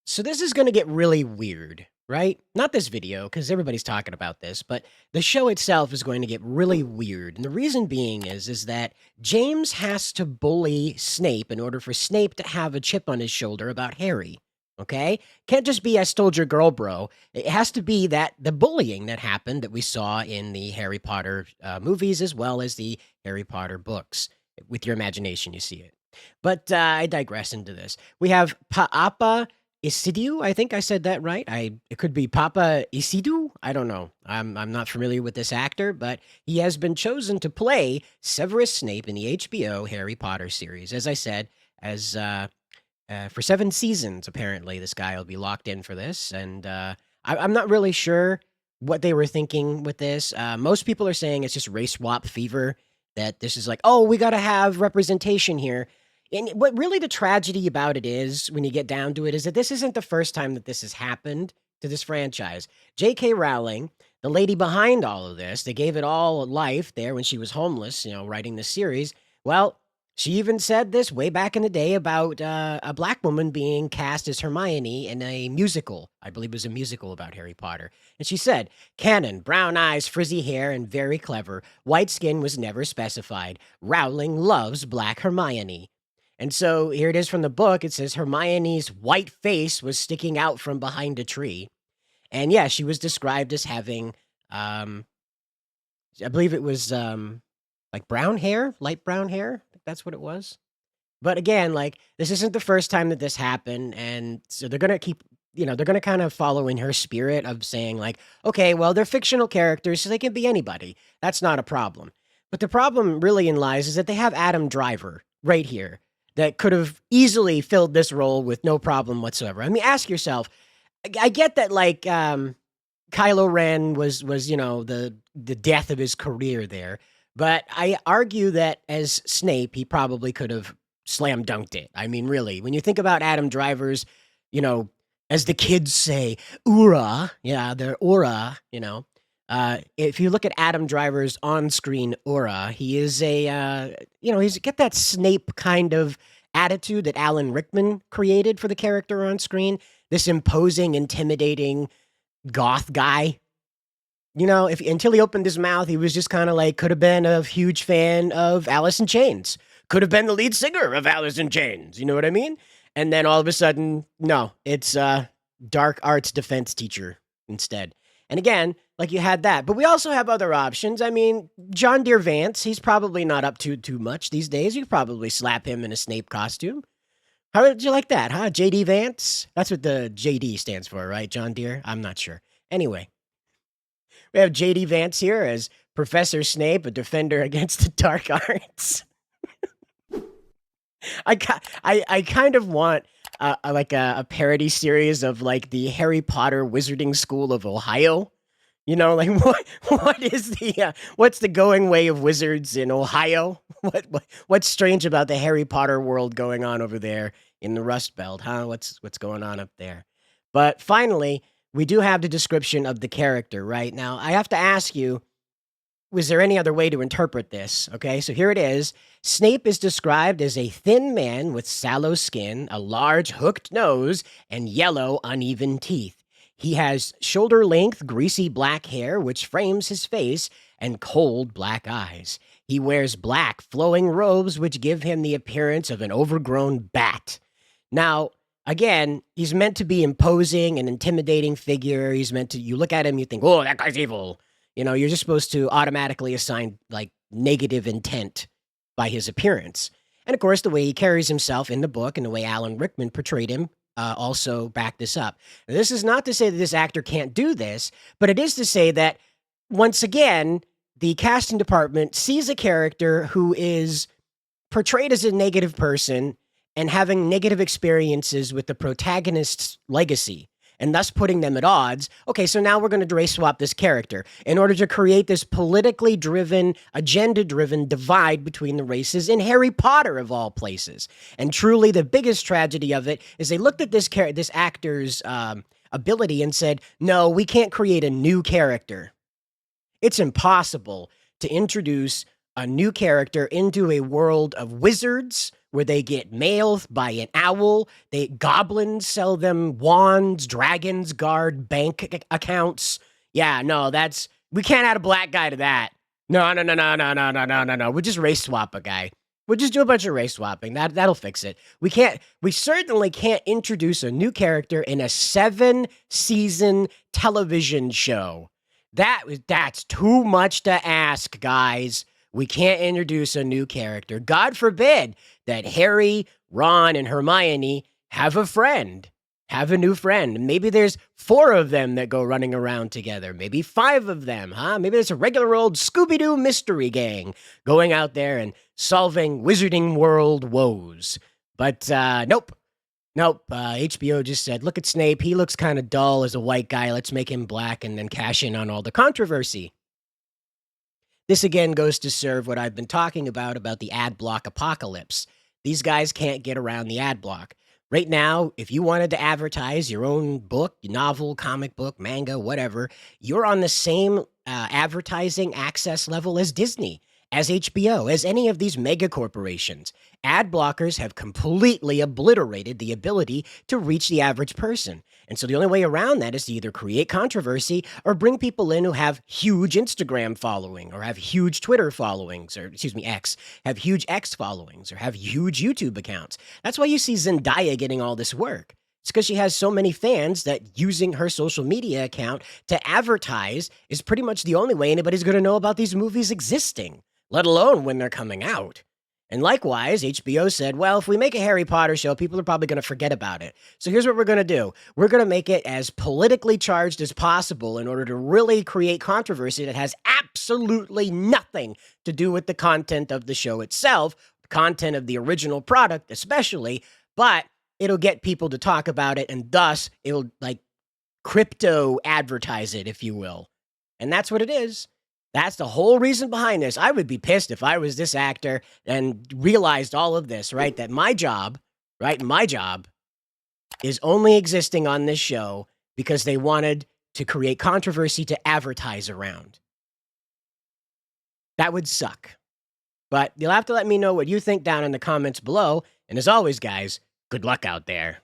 So this is going to get really weird, right? Not this video, because everybody's talking about this, but the show itself is going to get really weird. And the reason being is that James has to bully Snape in order for Snape to have a chip on his shoulder about Harry. Okay? Can't just be I stole your girl, bro. It has to be that the bullying that happened that we saw in the Harry Potter movies as well as the Harry Potter books. With your imagination, you see it. But I digress into this. We have Paapa Isidu, I think I said that right. It could be Papa Isidu. I don't know. I'm not familiar with this actor, but he has been chosen to play Severus Snape in the HBO Harry Potter series. As I said, as for 7 seasons, apparently this guy will be locked in for this, and I'm not really sure what they were thinking with this. Most people are saying it's just race swap fever. That this is like, oh, we got to have representation here. And what really the tragedy about it is, when you get down to it, is that this isn't the first time that this has happened to this franchise. J.K. Rowling, the lady behind all of this, that gave it all life there when she was homeless, writing this series. Well, she even said this way back in the day about a black woman being cast as Hermione in a musical. I believe it was a musical about Harry Potter. And she said, canon, brown eyes, frizzy hair, and very clever. White skin was never specified. Rowling loves black Hermione. And so here it is from the book. It says Hermione's white face was sticking out from behind a tree. And yeah, she was described as having, I believe it was like brown hair, light brown hair. I think that's what it was. But again, like this isn't the first time that this happened. And so they're going to keep, they're going to kind of follow in her spirit of saying like, okay, well, they're fictional characters, so they can be anybody. That's not a problem. But the problem really lies is that they have Adam Driver right here that could have easily filled this role with no problem whatsoever. I mean, ask yourself. I get that, like Kylo Ren was the death of his career there, but I argue that as Snape, he probably could have slam dunked it. I mean, really, when you think about Adam Driver's, as the kids say, aura, yeah, their aura, if you look at Adam Driver's on-screen aura, he is he's get that Snape kind of attitude that Alan Rickman created for the character on screen. This imposing, intimidating goth guy. If until he opened his mouth, he was just kind of like could have been a huge fan of Alice in Chains. Could have been the lead singer of Alice in Chains. You know what I mean? And then all of a sudden, no, it's dark arts defense teacher instead. And again, like you had that. But we also have other options. I mean, John Deere Vance, he's probably not up to too much these days. You could probably slap him in a Snape costume. How did you like that, huh? JD Vance? That's what the JD stands for, right? John Deere? I'm not sure. Anyway, we have JD Vance here as Professor Snape, a defender against the dark arts. I kind of want a parody series of like the Harry Potter Wizarding School of Ohio. Like what is the what's the going way of wizards in Ohio? What's strange about the Harry Potter world going on over there in the Rust Belt, huh? What's going on up there? But finally, we do have the description of the character, right? Now, I have to ask you, was there any other way to interpret this? Okay, so here it is. Snape is described as a thin man with sallow skin, a large hooked nose, and yellow, uneven teeth. He has shoulder-length, greasy black hair, which frames his face, and cold black eyes. He wears black, flowing robes, which give him the appearance of an overgrown bat. Now, again, he's meant to be imposing, an intimidating figure. He's meant to, you look at him, you think, oh, that guy's evil. You're just supposed to automatically assign, like, negative intent by his appearance. And, of course, the way he carries himself in the book and the way Alan Rickman portrayed him also back this up. Now, this is not to say that this actor can't do this, but it is to say that, once again, the casting department sees a character who is portrayed as a negative person and having negative experiences with the protagonist's legacy, and thus putting them at odds. Okay, so now we're going to race swap this character in order to create this politically driven, agenda-driven divide between the races in Harry Potter, of all places. And truly, the biggest tragedy of it is they looked at this actor's ability and said, no, we can't create a new character. It's impossible to introduce a new character into a world of wizards where they get mail by an owl. Goblins sell them wands, dragons guard accounts. Yeah, no, we can't add a black guy to that. No, no, no, no, no, no, no, no, no, no. We'll just race swap a guy. We'll just do a bunch of race swapping. That'll fix it. We certainly can't introduce a new character in a 7-season television show. That's too much to ask, guys. We can't introduce a new character. God forbid that Harry, Ron, and Hermione have a friend, have a new friend. Maybe there's 4 of them that go running around together. Maybe 5 of them, huh? Maybe there's a regular old Scooby-Doo mystery gang going out there and solving Wizarding World woes. But nope. Nope. HBO just said, look at Snape. He looks kind of dull as a white guy. Let's make him black and then cash in on all the controversy. This again goes to serve what I've been talking about the ad block apocalypse. These guys can't get around the ad block. Right now, if you wanted to advertise your own book, novel, comic book, manga, whatever, you're on the same advertising access level as Disney, as HBO, as any of these mega corporations. Ad blockers have completely obliterated the ability to reach the average person. And so the only way around that is to either create controversy or bring people in who have huge Instagram following or have huge Twitter followings, or excuse me, have huge X followings or have huge YouTube accounts. That's why you see Zendaya getting all this work. It's because she has so many fans that using her social media account to advertise is pretty much the only way anybody's going to know about these movies existing, let alone when they're coming out. And likewise, HBO said, well, if we make a Harry Potter show, people are probably going to forget about it. So here's what we're going to do. We're going to make it as politically charged as possible in order to really create controversy that has absolutely nothing to do with the content of the show itself, the content of the original product especially, but it'll get people to talk about it, and thus it'll like crypto advertise it, if you will. And that's what it is. That's the whole reason behind this. I would be pissed if I was this actor and realized all of this, right? That my job is only existing on this show because they wanted to create controversy to advertise around. That would suck. But you'll have to let me know what you think down in the comments below. And as always, guys, good luck out there.